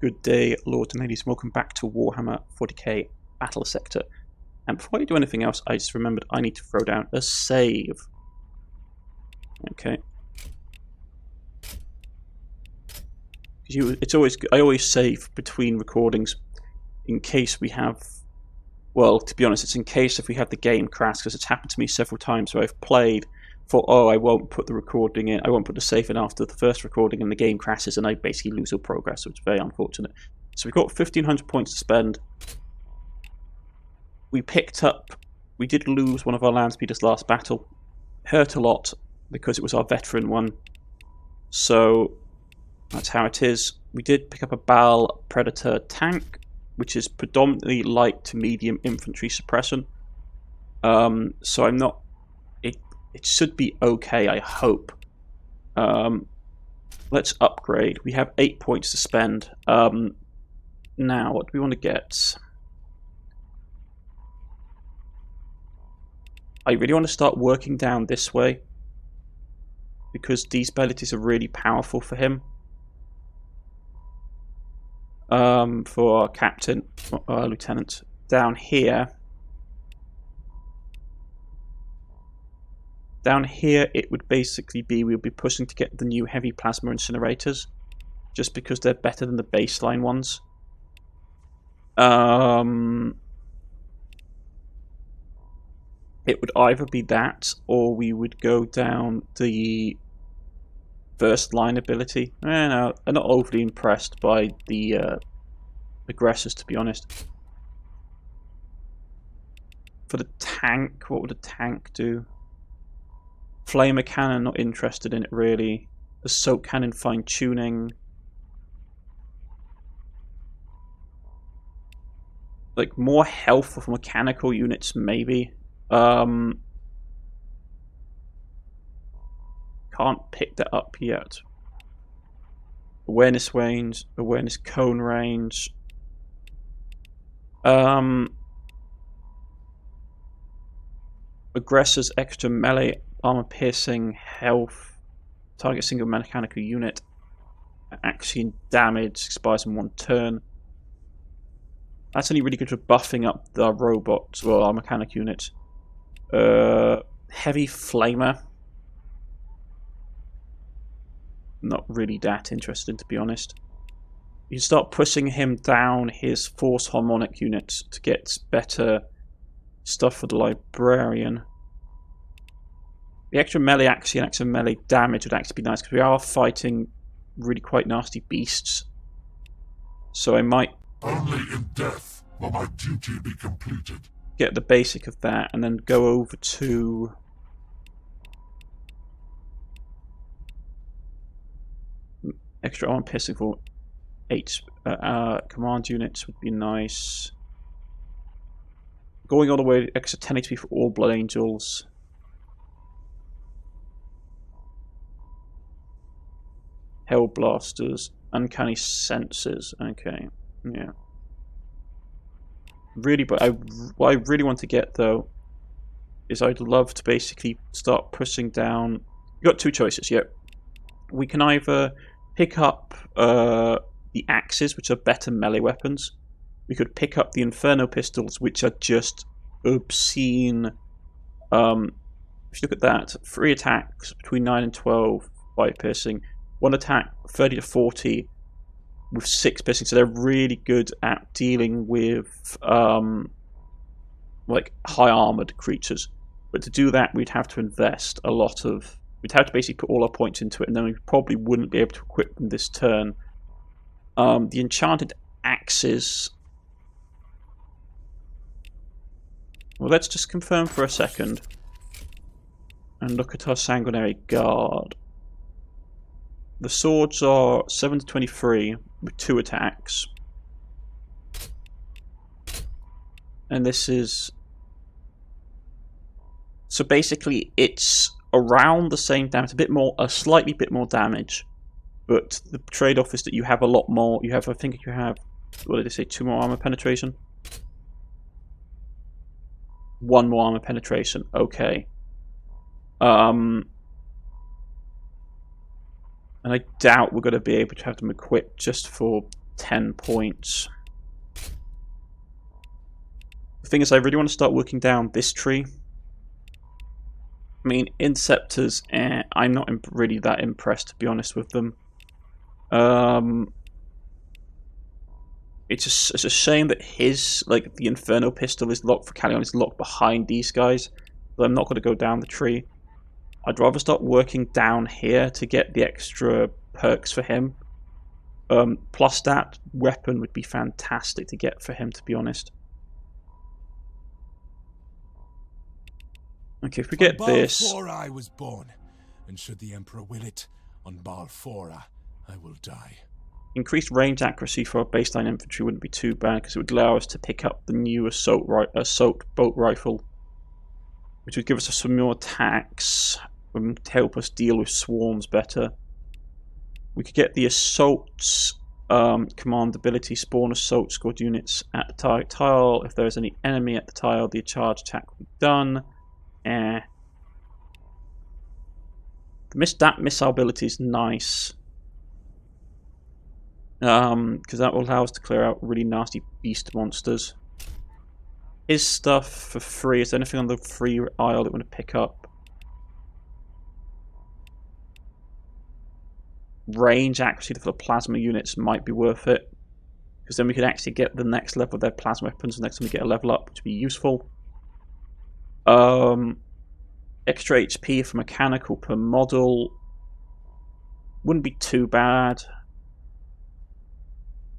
Good day, lords and ladies, welcome back to Warhammer 40K Battlesector. And before I do anything else, I just remembered I need to throw down a save. Okay. I always save between recordings in case we have, well, to be honest, it's in case if we have the game crash, because it's happened to me several times where I've played, thought, oh, I won't put the recording in, I won't put the save in after the first recording, and the game crashes and I basically lose all progress, so it's very unfortunate. So we've got 1,500 points to spend. We did lose one of our land speeders last battle. Hurt a lot because it was our veteran one. So that's how it is. We did pick up a Baal Predator tank, which is predominantly light to medium infantry suppression. So I'm not... It should be okay, I hope. Let's upgrade. We have 8 points to spend. Now, what do we want to get? I really want to start working down this way, because these abilities are really powerful for him. For our captain, our lieutenant. Down here, it would basically be we'll be pushing to get the new heavy plasma incinerators, just because they're better than the baseline ones. It would either be that, or we would go down the first line ability. No, I'm not overly impressed by the aggressors, to be honest. For the tank, what would a tank do? Flamer cannon, not interested in it really. The soak cannon, fine tuning. Like more health for mechanical units, maybe. Can't pick that up yet. Awareness range, awareness cone range. Aggressors extra melee armor piercing health. Target single mechanical unit. Action damage expires in 1 turn. That's only really good for buffing up the robots or our mechanic units. Heavy flamer. Not really that interested, to be honest. You can start pushing him down his force harmonic units to get better stuff for the librarian. The extra melee action and extra melee damage would actually be nice, because we are fighting really quite nasty beasts. So I might only in death will my duty be completed. Get the basic of that and then go over to extra armor piercing for 8 command units would be nice. Going all the way to extra 10 HP for all Blood Angels. Hell Blasters, Uncanny Senses. Okay, yeah. Really, but what I really want to get though is I'd love to basically start pushing down. You got 2 choices. Yeah, we can either pick up the axes, which are better melee weapons. We could pick up the Inferno Pistols, which are just obscene. If you look at that, 3 attacks between 9 and 12 by piercing. 1 attack 30 to 40 with 6 piercing, so they're really good at dealing with like high armored creatures. But to do that, we'd have to invest a lot of. We'd have to basically put all our points into it, and then we probably wouldn't be able to equip them this turn. The enchanted axes. Well, let's just confirm for a second and look at our sanguinary guard. The swords are 7 to 23 with 2 attacks. And this is... So basically it's around the same damage, a slightly bit more damage. But the trade-off is that you have a lot more. I think you have, what did they say, 2 more armor penetration? 1 more armor penetration, okay. And I doubt we're going to be able to have them equipped just for 10 points. The thing is, I really want to start working down this tree. I mean, Inceptors, I'm not really that impressed, to be honest with them. It's a shame that his, like, the Inferno Pistol is locked for Carleon, is locked behind these guys. But I'm not going to go down the tree. I'd rather start working down here to get the extra perks for him. Plus that weapon would be fantastic to get for him, to be honest. Okay, if we get this... On Baal 4 I was born, and should the Emperor will it, on Baal 4 I will die. Increased range accuracy for our baseline infantry wouldn't be too bad, because it would allow us to pick up the new assault boat rifle, which would give us some more attacks and help us deal with swarms better. We could get the assault command ability, spawn assault squad units at the target tile. If there is any enemy at the tile, the charge attack will be done. That missile ability is nice. Because that will allow us to clear out really nasty beast monsters. His stuff for free. Is there anything on the free aisle that we want to pick up? Range accuracy for the plasma units might be worth it. Because then we could actually get the next level of their plasma weapons next time we get a level up, which would be useful. Extra HP for mechanical per model wouldn't be too bad.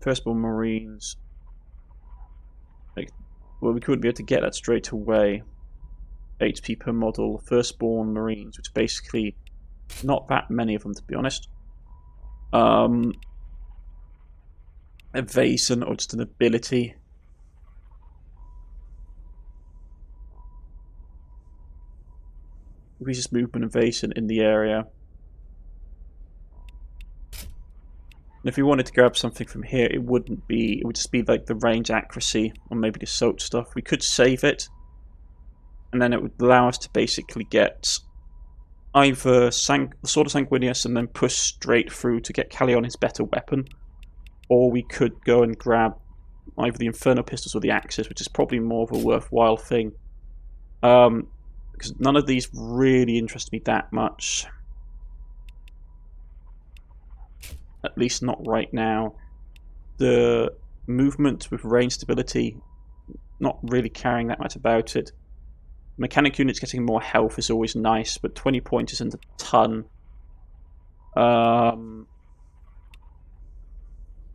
Firstborn Marines. Well, we couldn't be able to get that straight away. HP per model. Firstborn Marines, which basically not that many of them, to be honest. Evasion, or just an ability. Increases movement evasion in the area. And if we wanted to grab something from here, it would just be like the range accuracy, or maybe the assault stuff. We could save it, and then it would allow us to basically get either the Sword of Sanguinius and then push straight through to get Carleon his better weapon, or we could go and grab either the Inferno Pistols or the Axes, which is probably more of a worthwhile thing. Because none of these really interest me that much. At least not right now. The movement with range stability, not really caring that much about it. Mechanic units getting more health is always nice, but 20 points isn't a ton. And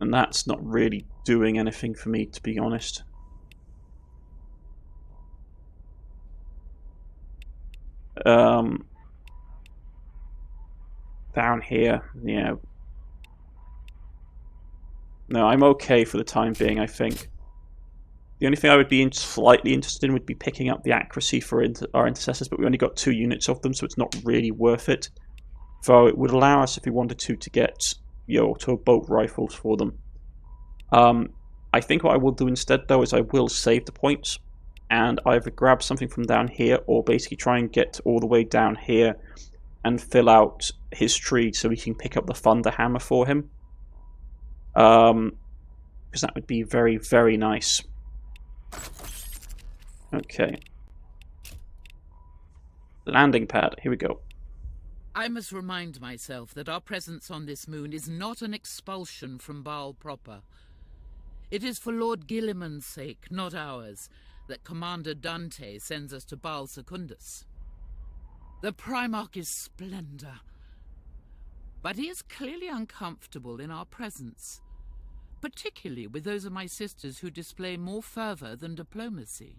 that's not really doing anything for me, to be honest. Down here, yeah. No, I'm okay for the time being, I think. The only thing I would be slightly interested in would be picking up the accuracy for our intercessors, but we only got 2 units of them, so it's not really worth it. Though it would allow us, if we wanted to get boat rifles for them. I think what I will do instead, though, is I will save the points and either grab something from down here or basically try and get all the way down here and fill out his tree so we can pick up the Thunder Hammer for him. Because that would be very, very nice. Okay. Landing pad, here we go. I must remind myself that our presence on this moon is not an expulsion from Baal proper. It is for Lord Guilliman's sake, not ours, that Commander Dante sends us to Baal Secundus. The Primarch is splendor, but he is clearly uncomfortable in our presence, particularly with those of my sisters who display more fervor than diplomacy.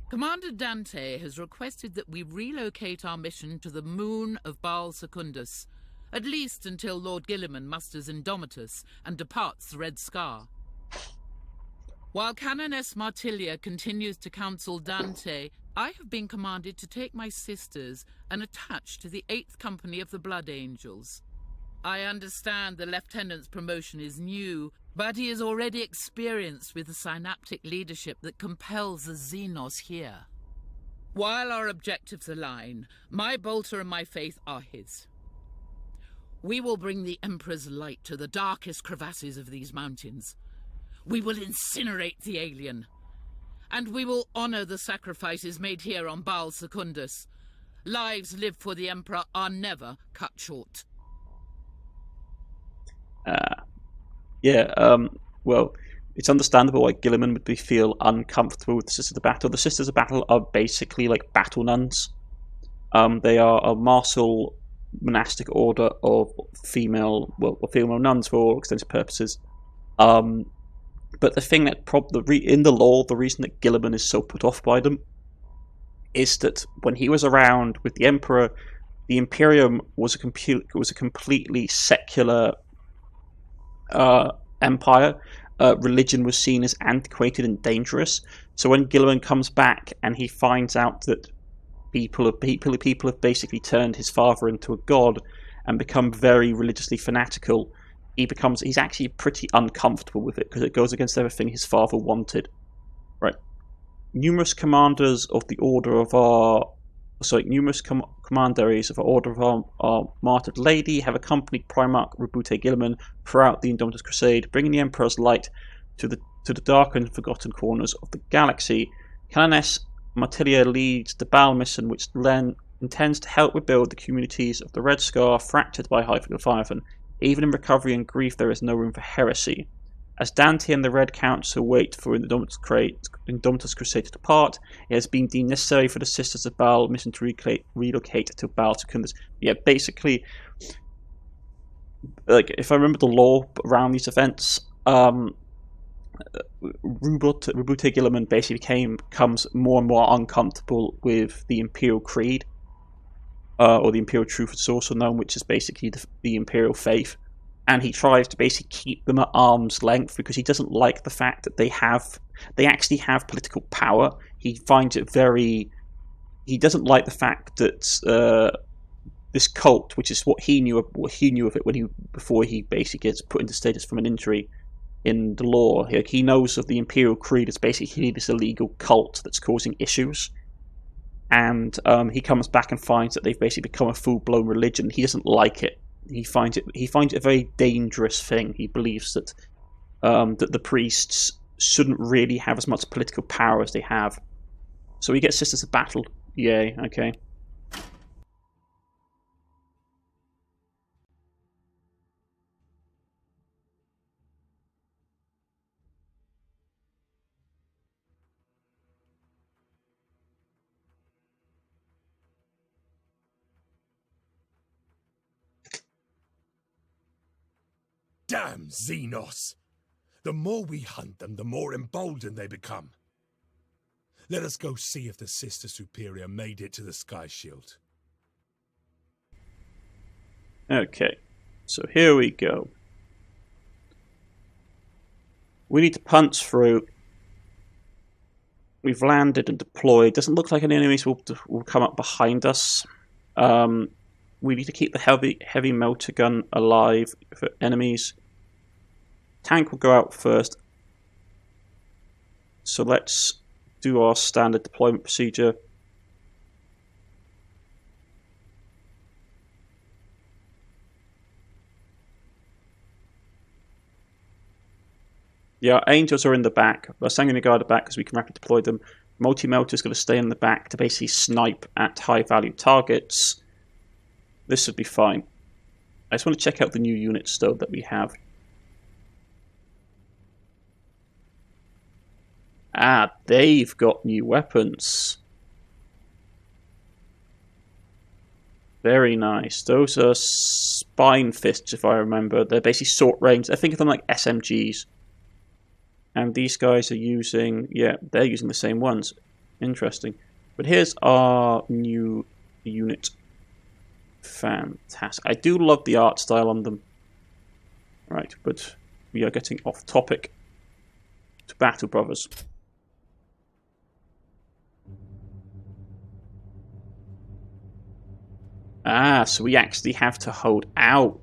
Commander Dante has requested that we relocate our mission to the moon of Baal Secundus, at least until Lord Guilliman musters Indomitus and departs the Red Scar. While Canoness Martilia continues to counsel Dante, I have been commanded to take my sisters and attach to the 8th Company of the Blood Angels. I understand the Lieutenant's promotion is new, but he is already experienced with the synaptic leadership that compels the Xenos here. While our objectives align, my bolter and my faith are his. We will bring the Emperor's light to the darkest crevasses of these mountains. We will incinerate the alien. And we will honour the sacrifices made here on Baal Secundus. Lives lived for the Emperor are never cut short. Well, it's understandable why Guilliman would feel uncomfortable with the Sisters of Battle. The Sisters of Battle are basically like battle nuns. They are a martial monastic order of female nuns for all extensive purposes. But the thing that in the lore, the reason that Guilliman is so put off by them is that when he was around with the Emperor, the Imperium was a completely secular empire. Religion was seen as antiquated and dangerous. So when Guilliman comes back and he finds out that people have basically turned his father into a god and become very religiously fanatical, he's actually pretty uncomfortable with it because it goes against everything his father wanted. Right. Numerous commandaries of the Order of Our Martyred Lady have accompanied Primarch Rabute Guilliman throughout the Indomitus Crusade, bringing the Emperor's light to the dark and forgotten corners of the galaxy. Canoness Martilia leads the Baal mission, which intends to help rebuild the communities of the Red Scar fractured by Hyphen and Leviathan. Even in recovery and grief, there is no room for heresy. As Dante and the Red Council wait for Indomitus Crusade to depart, it has been deemed necessary for the Sisters of Baal mission to relocate to Baal Secundus. Yeah, basically, like if I remember the lore around these events, Rabute Guilliman basically becomes more and more uncomfortable with the Imperial Creed, or the Imperial Truth, it's also known, which is basically the Imperial Faith. And he tries to basically keep them at arm's length because he doesn't like the fact that they actually have political power. He finds it he doesn't like the fact that this cult, which is what he knew of it before he basically gets put into status from an injury in the lore. He knows of the Imperial Creed as basically this illegal cult that's causing issues. And he comes back and finds that they've basically become a full-blown religion. He doesn't like it. He finds it a very dangerous thing. He believes that that the priests shouldn't really have as much political power as they have. So we get Sisters of Battle. Yay, okay. Damn Xenos! The more we hunt them, the more emboldened they become. Let us go see if the Sister Superior made it to the Sky Shield. Okay, so here we go. We need to punch through. We've landed and deployed. Doesn't look like any enemies will come up behind us. We need to keep the heavy melter gun alive for enemies. Tank will go out first. So let's do our standard deployment procedure. Yeah, Angels are in the back. We're sending the guard at the back because we can rapidly deploy them. Multi-melter is going to stay in the back to basically snipe at high-value targets. This should be fine. I just want to check out the new units, though, that we have. Ah, they've got new weapons. Very nice. Those are spine fists, if I remember. They're basically short range. I think of them like SMGs. And these guys are using... yeah, they're using the same ones. Interesting. But here's our new unit. Fantastic. I do love the art style on them. Right, but we are getting off topic. To battle, brothers. Ah, so we actually have to hold out.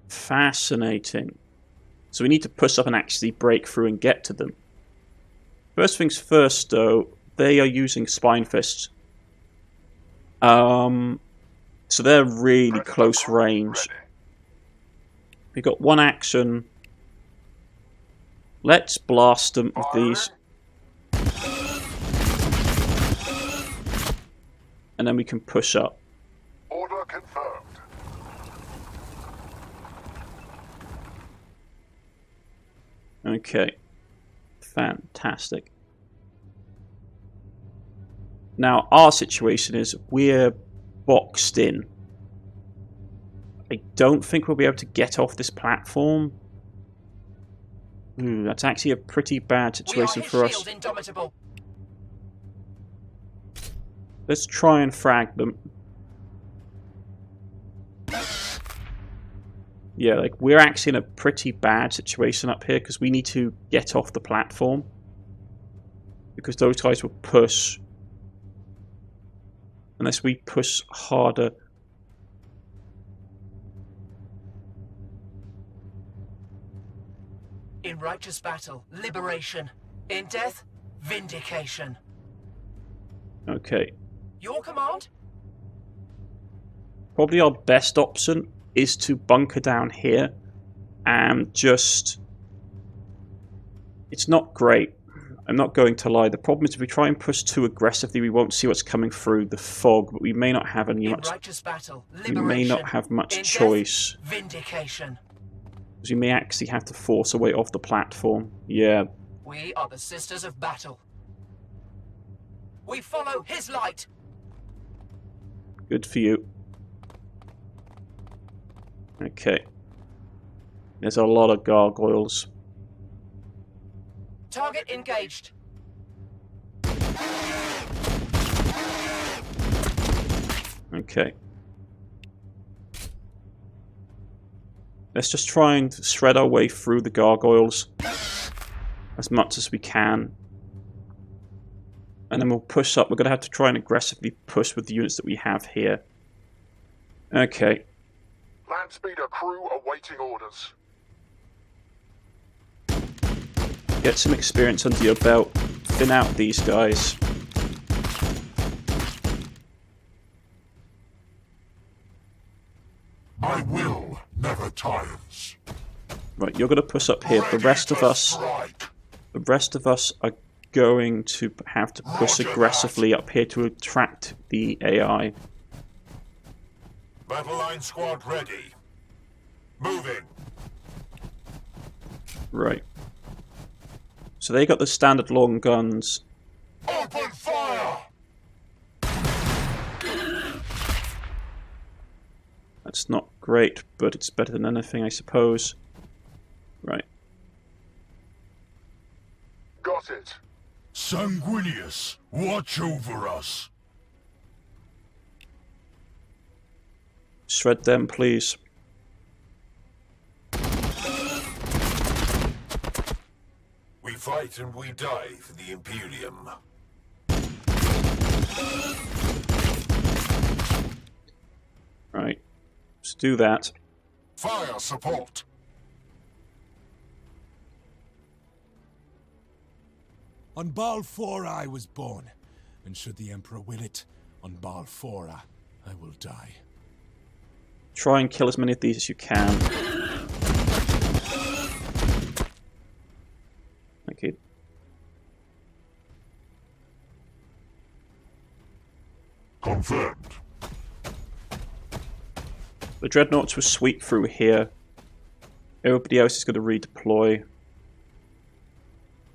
Fascinating. So we need to push up and actually break through and get to them. First things first, though, they are using spine fists. To So they're really close range. We've got one action. Let's blast them with these. And then we can push up. Order confirmed. Okay. Fantastic. Now, our situation is we're boxed in. I don't think we'll be able to get off this platform. That's actually a pretty bad situation for us. Indomitable. Let's try and frag them. Yeah, like we're actually in a pretty bad situation up here because we need to get off the platform. Because those guys will push. Unless we push harder. In righteous battle, liberation. In death, vindication. Okay. Your command? Probably our best option is to bunker down here and just... It's not great. I'm not going to lie. The problem is if we try and push too aggressively, we won't see what's coming through the fog, but we may not have any much... Battle, we may not have much choice. Death, vindication. Because we may actually have to force our way off the platform. Yeah. We are the Sisters of Battle. We follow his light. Good for you. Okay. There's a lot of gargoyles. Target engaged. Okay. Let's just try and shred our way through the gargoyles as much as we can. And then we'll push up. We're going to have to try and aggressively push with the units that we have here. Okay. Landspeeder crew awaiting orders. Get some experience under your belt. Thin out these guys. My will never tires. Right, you're going to push up here. The rest of us are going to have to push aggressively up here to attract the AI. Battle line squad ready. Moving. Right. So they got the standard long guns. Open fire! That's not great, but it's better than anything, I suppose. Right. Got it. Sanguinius, watch over us. Shred them, please. We fight and we die for the Imperium. Right. Let's do that. Fire support. On Baal 4 I was born, and should the Emperor will it, on Baal 4 I will die. Try and kill as many of these as you can. Okay. Confirmed. The dreadnoughts will sweep through here. Everybody else is going to redeploy.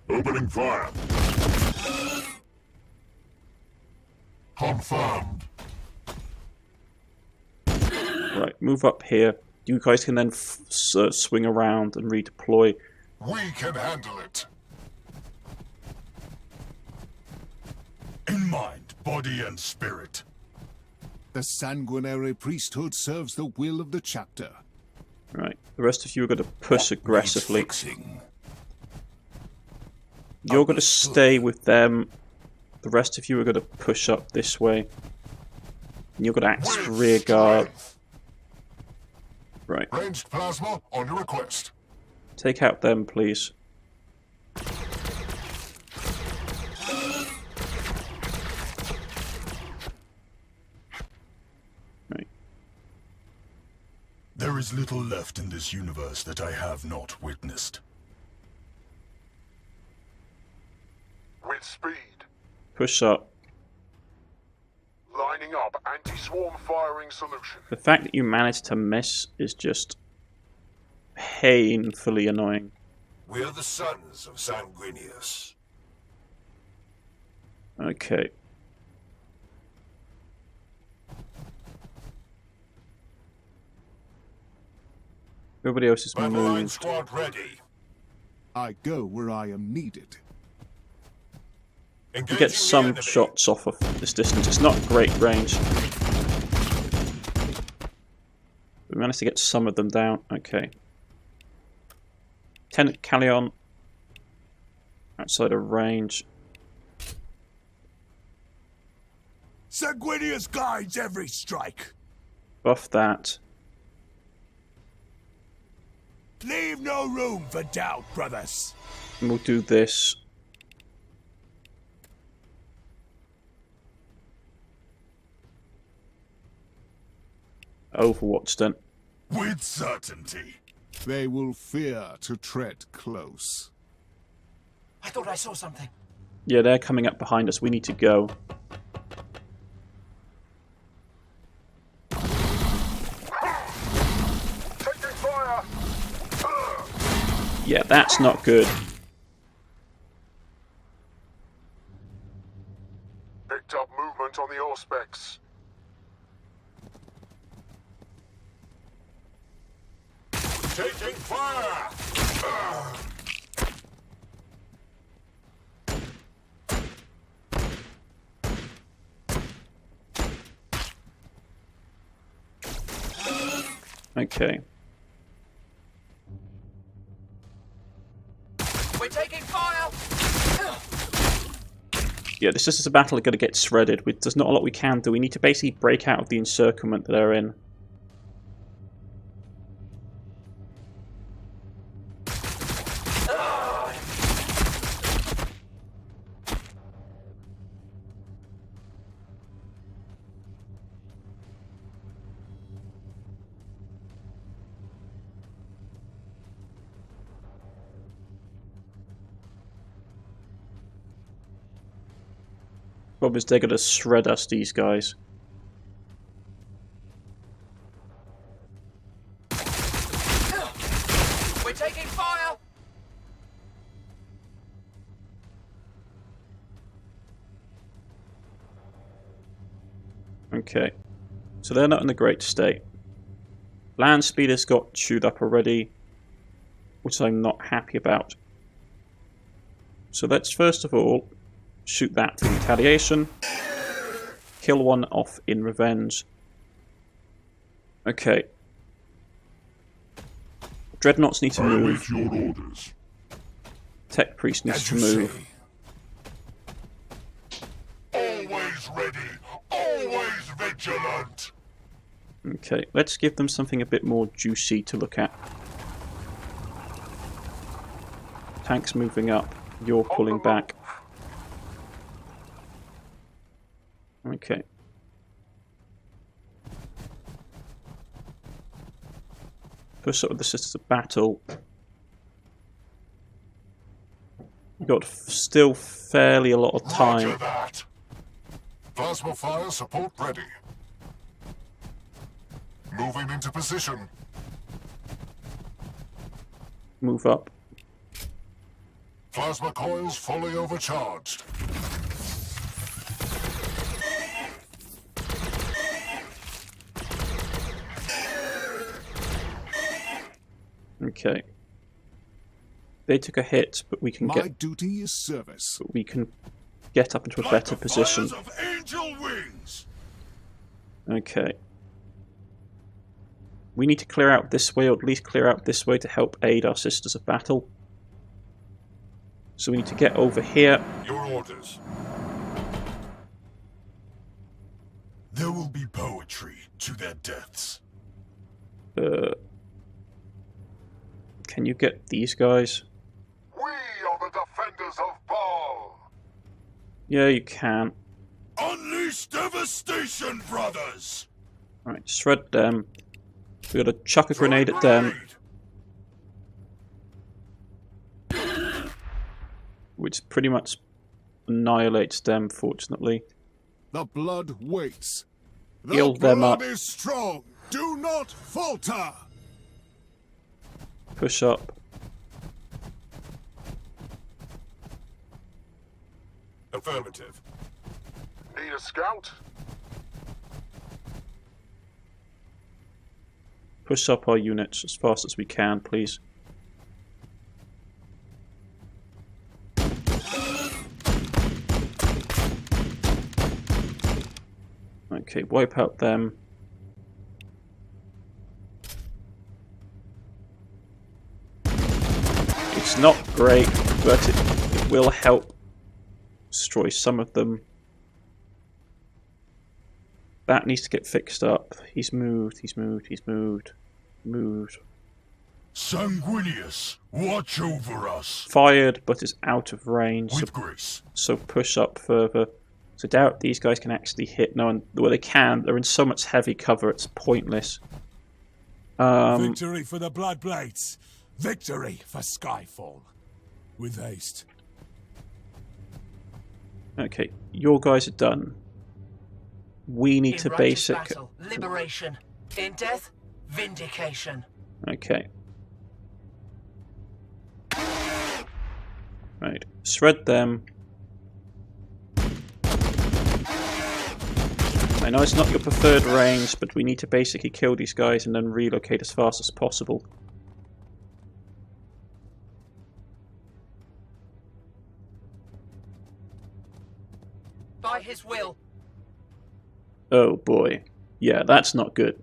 Opening fire. Confirmed. Right, move up here. You guys can then swing around and redeploy. We can handle it. In mind, body and spirit. The sanguinary priesthood serves the will of the chapter. Right, the rest of you are going to push aggressively. You're going to stay with them. The rest of you are going to push up this way. And you're going to act as rear guard. Right. Ranged plasma on your request. Take out them, please. Right. There is little left in this universe that I have not witnessed. With speed. Push up. Lining up anti-swarm firing solution. The fact that you managed to miss is just painfully annoying. We are the sons of Sanguinius. Okay. Everybody else is Battle line moved. squad ready. I go where I am needed. You Engaging get the some enemy. shots off of this distance. It's not great range. We managed to get some of them down. Okay. Lieutenant Carleon. Outside of range. Sanguinius guides every strike. Buff that. Leave no room for doubt, brothers. And we'll do this. Overwatch then. With certainty. They will fear to tread close. I thought I saw something. Yeah, they're coming up behind us. We need to go. Taking fire! Yeah, that's not good. Picked up movement on the Auspex. Taking fire! Okay. We're taking fire! Yeah, this is a battle going to get shredded. There's not a lot we can do. We need to basically break out of the encirclement that they're in. Problem is they're going to shred us, these guys. We're taking fire! Okay. So they're not in a great state. Land speed has got chewed up already, which I'm not happy about. So let's first of all shoot that for retaliation. Kill one off in revenge. Okay. Dreadnoughts need to move. Await your orders. Tech Priest needs As to you move. say. Always ready. Always vigilant. Okay, let's give them something a bit more juicy to look at. Tanks moving up. You're pulling back. Okay. Push up with the Sisters of Battle. We've got still fairly a lot of time. Roger that. Plasma fire support ready. Moving into position. Move up. Plasma coils fully overcharged. Okay. They took a hit, but we can My duty is service. get up into a better Like the position. fires of angel wings. Okay. We need to clear out this way, or at least clear out this way to help aid our Sisters of Battle. So we need to get over here. Your orders. There will be poetry to their deaths. Can you get these guys? We are the defenders of Baal. Yeah, you can. Unleash devastation, brothers! Alright, shred them. We gotta chuck a grenade at them, which pretty much annihilates them, fortunately. The blood waits. The Heal them blood up. is strong. Do not falter. Push up. Affirmative. Need a scout? Push up our units as fast as we can, please. Okay, wipe out them. It's not great, but it will help destroy some of them. That needs to get fixed up. He's moved, he's moved, he's moved. Moved. Sanguinius, watch over us. Fired, but is out of range. With grace. So push up further. So doubt these guys can actually hit. No, and well, they can. They're in so much heavy cover, it's pointless. Victory for the Bloodblades. Victory for Skyfall. With haste. Okay, your guys are done. We need to In righteous basic. battle, liberation. In death, vindication. Okay. Right, shred them. I know it's not your preferred range, but we need to basically kill these guys and then relocate as fast as possible. By his will. Oh boy. Yeah, that's not good.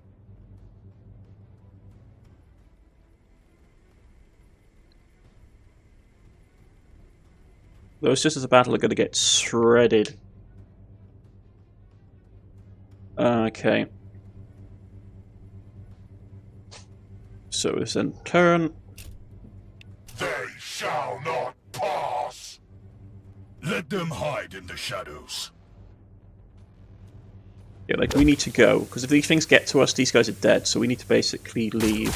Those Sisters of Battle are going to get shredded. Okay. So it's in turn. They shall not pass. Let them hide in the shadows. Yeah, like we need to go, because if these things get to us, these guys are dead, so we need to basically leave.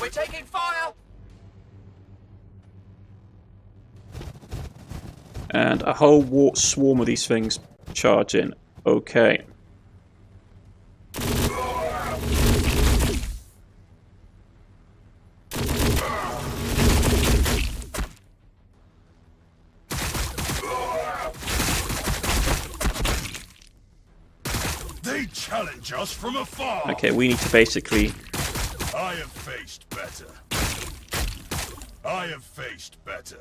We're taking fire! And a whole swarm of these things charge in. Okay. They challenge us from afar. Okay, we need to basically... I have faced better. I have faced better.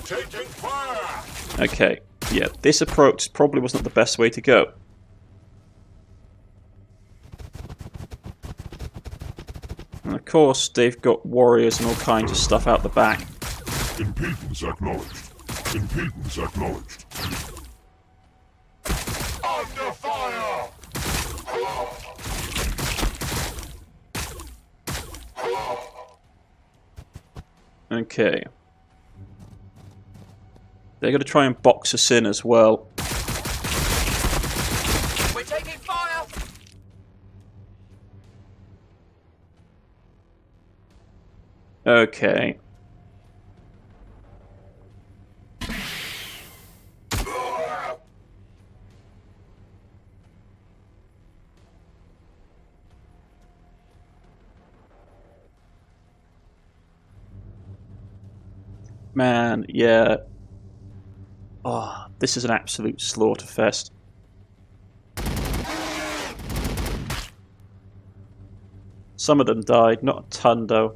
Taking fire! Okay, yeah, this approach probably wasn't the best way to go. And of course, they've got warriors and all kinds of stuff out the back. Impedance acknowledged. Impedance acknowledged. Under fire! Okay. They're going to try and box us in as well. We're taking fire! Okay. Man, yeah. Oh, this is an absolute slaughterfest. Some of them died, not a ton though.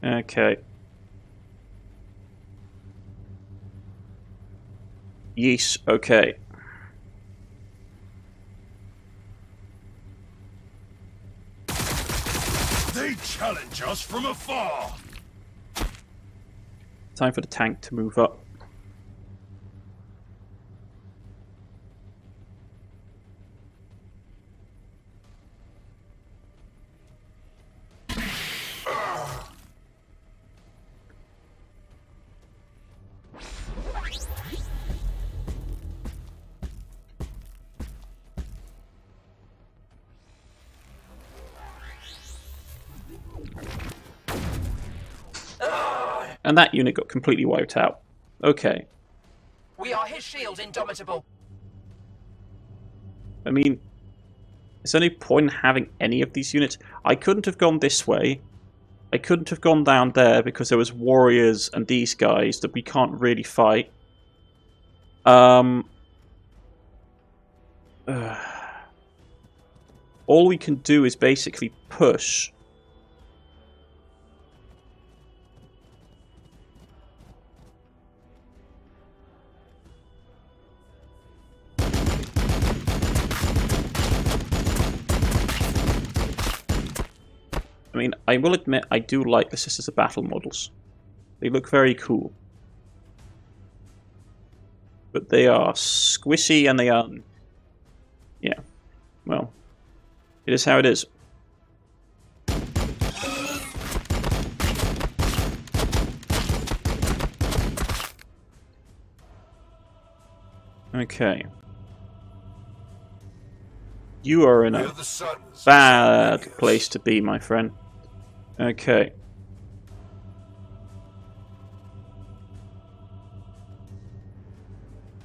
Okay. Yeesh, okay. They challenge us from afar. Time for the tank to move up. And that unit got completely wiped out. Okay. We are his shield, Indomitable. I mean, is there any point in having any of these units? I couldn't have gone this way. I couldn't have gone down there because there was warriors and these guys that we can't really fight. All we can do is basically push. I mean, I will admit I do like the Sisters of Battle models. They look very cool. But they are squishy and they are... Yeah. Well, it is how it is. Okay. You are in a bad place to be, my friend. Okay.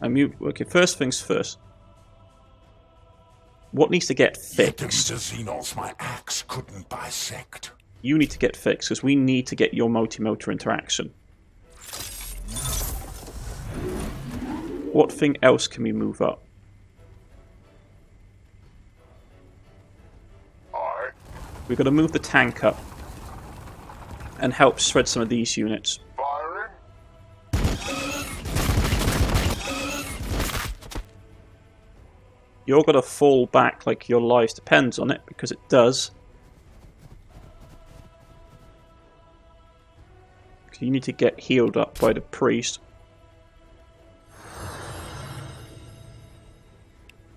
Okay, first things first. What needs to get fixed? Xenos my axe couldn't bisect. You need to get fixed, because we need to get your multi-motor interaction. What thing else can we move up? We've got to move the tank up and help shred some of these units. Firing. You're going to fall back like your lives depends on it, because it does. You need to get healed up by the priest.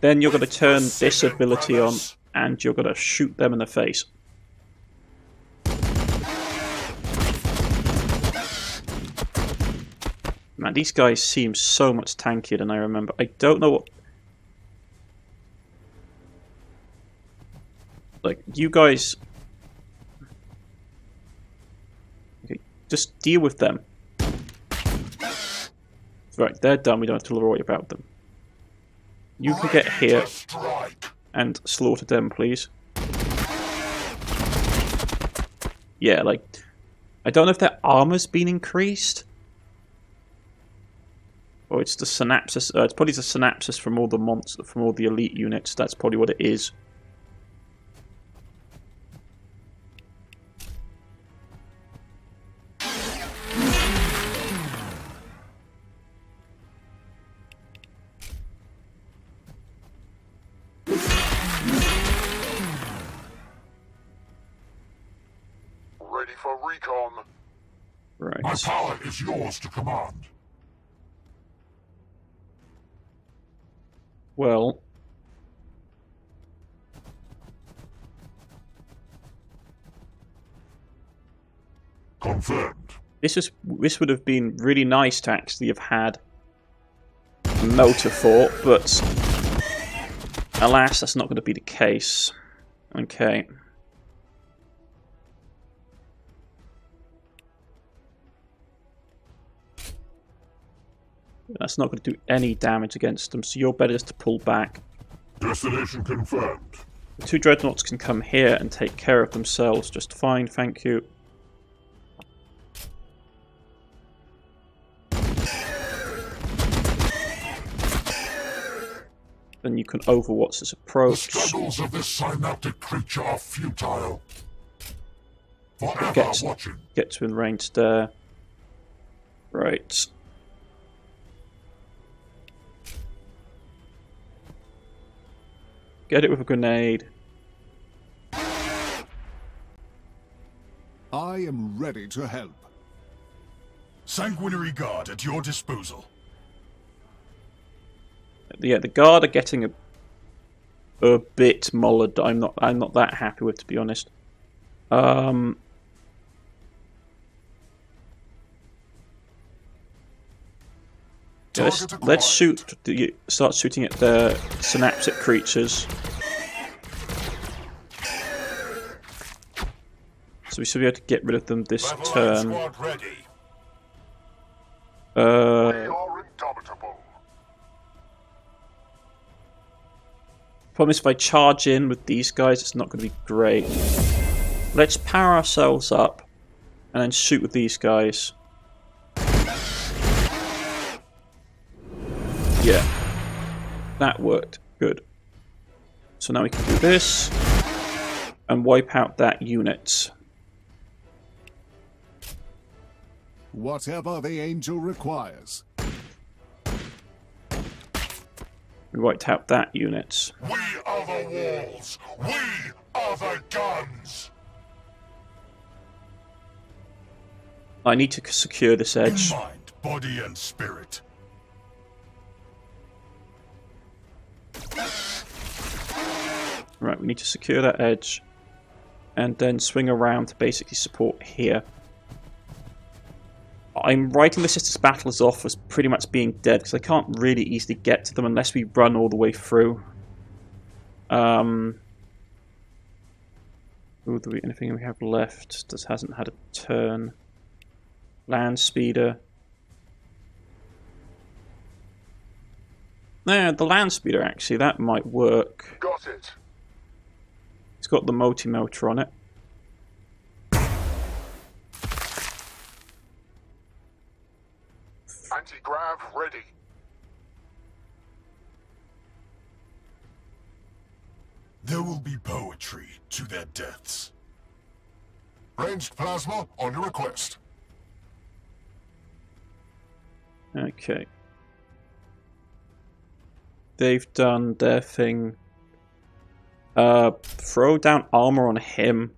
Then you're going to turn this ability on and you're going to shoot them in the face. Man, these guys seem so much tankier than I remember. I don't know what... Like, you guys... Okay, just deal with them. Right, they're done. We don't have to worry about them. You can get here and slaughter them, please. Yeah, like... I don't know if their armor's been increased. Or it's the synapses. It's probably the synapses from all the monsters, from all the elite units. That's probably what it is. Ready for recon. Right. My power is yours to command. Well, Confirmed. this would have been really nice to actually have had a motor fort, but alas, that's not going to be the case. Okay. That's not going to do any damage against them, so your bet is to pull back. Destination confirmed. The two dreadnoughts can come here and take care of themselves just fine, thank you. Then you can overwatch this The approach. struggles of this synaptic creature are futile. Forever watching. Get to in range there. Right. Get it with a grenade. I am ready to help. Sanguinary Guard at your disposal. Yeah, the guard are getting a bit mullered. I'm not that happy with, to be honest. Yeah, let's start shooting at the synaptic creatures. So we should be able to get rid of them this Battle turn. squad ready. are indomitable. Problem is, if I charge in with these guys, it's not going to be great. Let's power ourselves up and then shoot with these guys. Yeah, that worked. Good. So now we can do this and wipe out that unit. Whatever the angel requires. We wiped out that unit. We are the walls. We are the guns. I need to secure this edge. In mind, body, and spirit. Right, we need to secure that edge and then swing around to basically support here. I'm writing the Sisters' Battlers off as pretty much being dead because I can't really easily get to them unless we run all the way through. Anything we have left just hasn't had a turn. Land speeder. Yeah, the land speeder actually, that might work. Got it. It's got the multi-motor on it. Anti-grav ready. There will be poetry to their deaths. Ranged plasma on your request. Okay. They've done their thing. Throw down armor on him.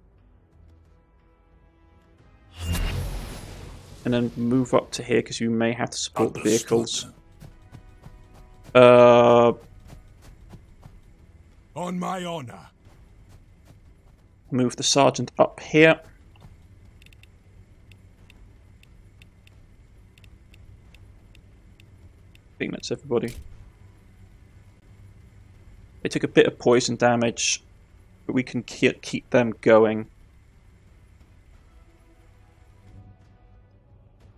And then move up to here because you may have to support the vehicles. On my honor. Move the sergeant up here. I think that's everybody. They took a bit of poison damage, but we can keep them going.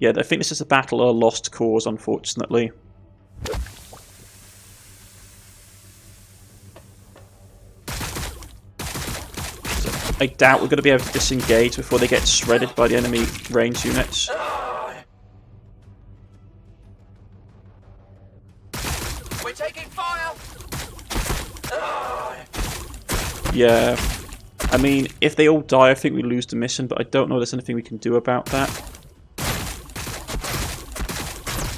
Yeah, I think this is a battle of a lost cause, unfortunately. So I doubt we're going to be able to disengage before they get shredded by the enemy range units. We're taking fire! Yeah, I mean, if they all die, I think we lose the mission, but I don't know if there's anything we can do about that.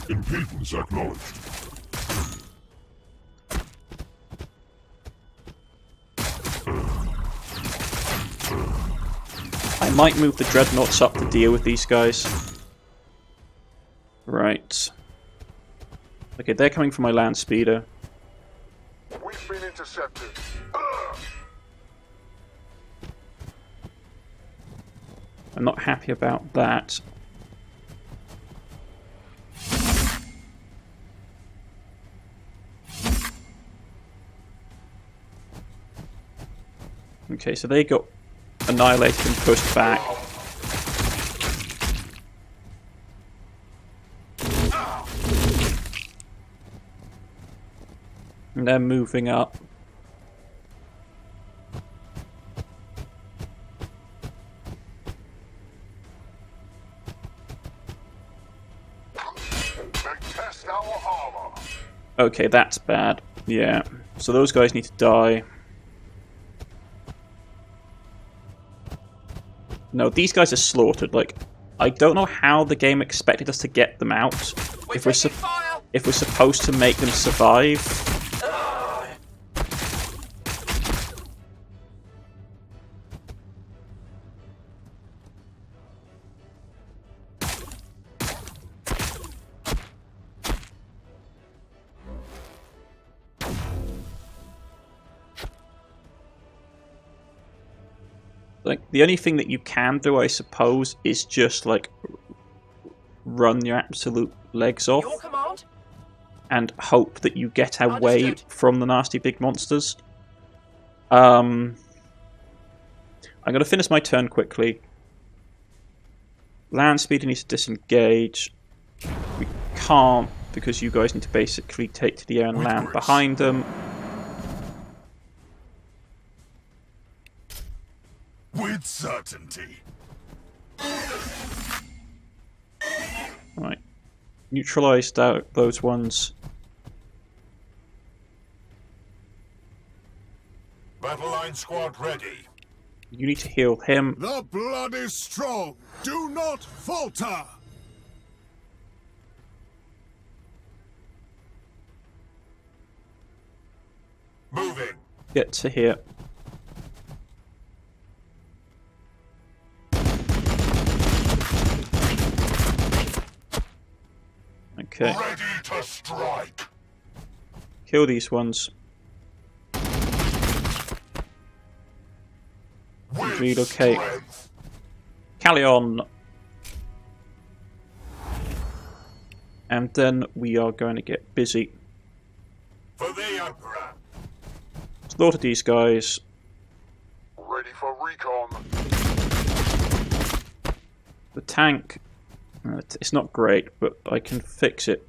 Impedance acknowledged. I might move the dreadnoughts up to deal with these guys. Right. Okay, they're coming from my land speeder. We've been intercepted. I'm not happy about that. Okay, so they got annihilated and pushed back. And they're moving up. Test our armor. Okay, that's bad. Yeah. So those guys need to die. No, these guys are slaughtered. Like, I don't know how the game expected us to get them out. If we're supposed to make them survive. Like, the only thing that you can do, I suppose, is just, like, run your absolute legs off. Your command? And hope that you get away from the nasty big monsters. I'm going to finish my turn quickly. Land speeder needs to disengage. can't, because you guys need to basically take to the air and land behind them. With certainty. Right. Neutralised out those ones. Battle line squad ready. You need to heal him. The blood is strong. Do not falter. Moving. Get to here. Okay. Ready to strike. Kill these ones. With Relocate. strength. Carleon. And then we are going to get busy. For the Emperor. Slaughter these guys. Ready for recon. The tank. It's not great, but I can fix it.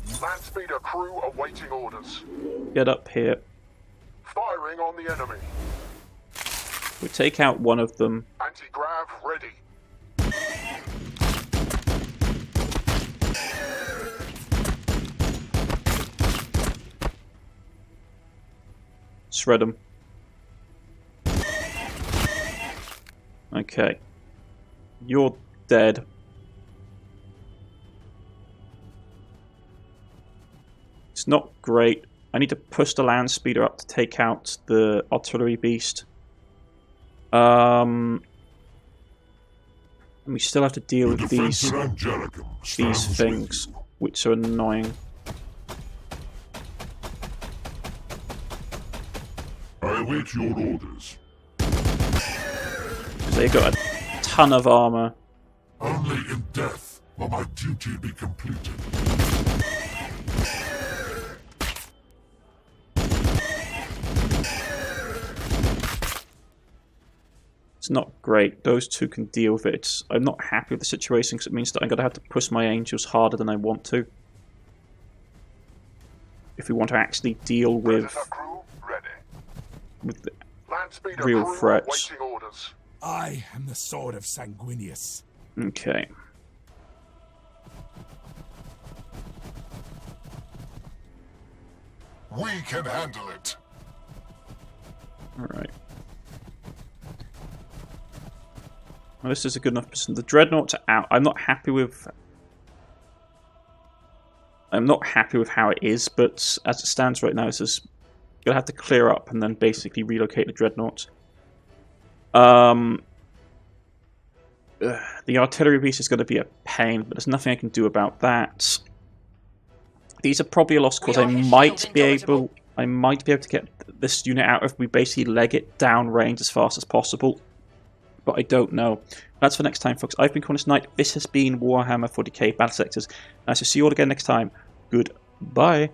Landspeeder crew awaiting orders. Get up here. Firing on the enemy. We take out one of them. Anti-grav ready. Shred them. Okay. You're dead. It's not great. I need to push the land speeder up to take out the artillery beast. And we still have to deal with these things, which are annoying. I await your orders. They got a ton of armor. Only in death will my duty be completed. It's not great. Those two can deal with it. I'm not happy with the situation because it means that I'm going to have to push my angels harder than I want to. If we want to actually deal with the real threats. I am the sword of Sanguinius. Okay. We can handle it. Alright. Well, this is a good enough position. The dreadnoughts are out. I'm not happy with how it is, but as it stands right now, it's just gonna have to clear up and then basically relocate the dreadnoughts. The artillery piece is going to be a pain, but there's nothing I can do about that. These are probably a lost cause. I might be able to get this unit out if we basically leg it down range as fast as possible, but I don't know. That's for next time, folks. I've been Cornish-knight. This has been Warhammer 40K Battle Sectors, and I shall see you all again next time. Goodbye.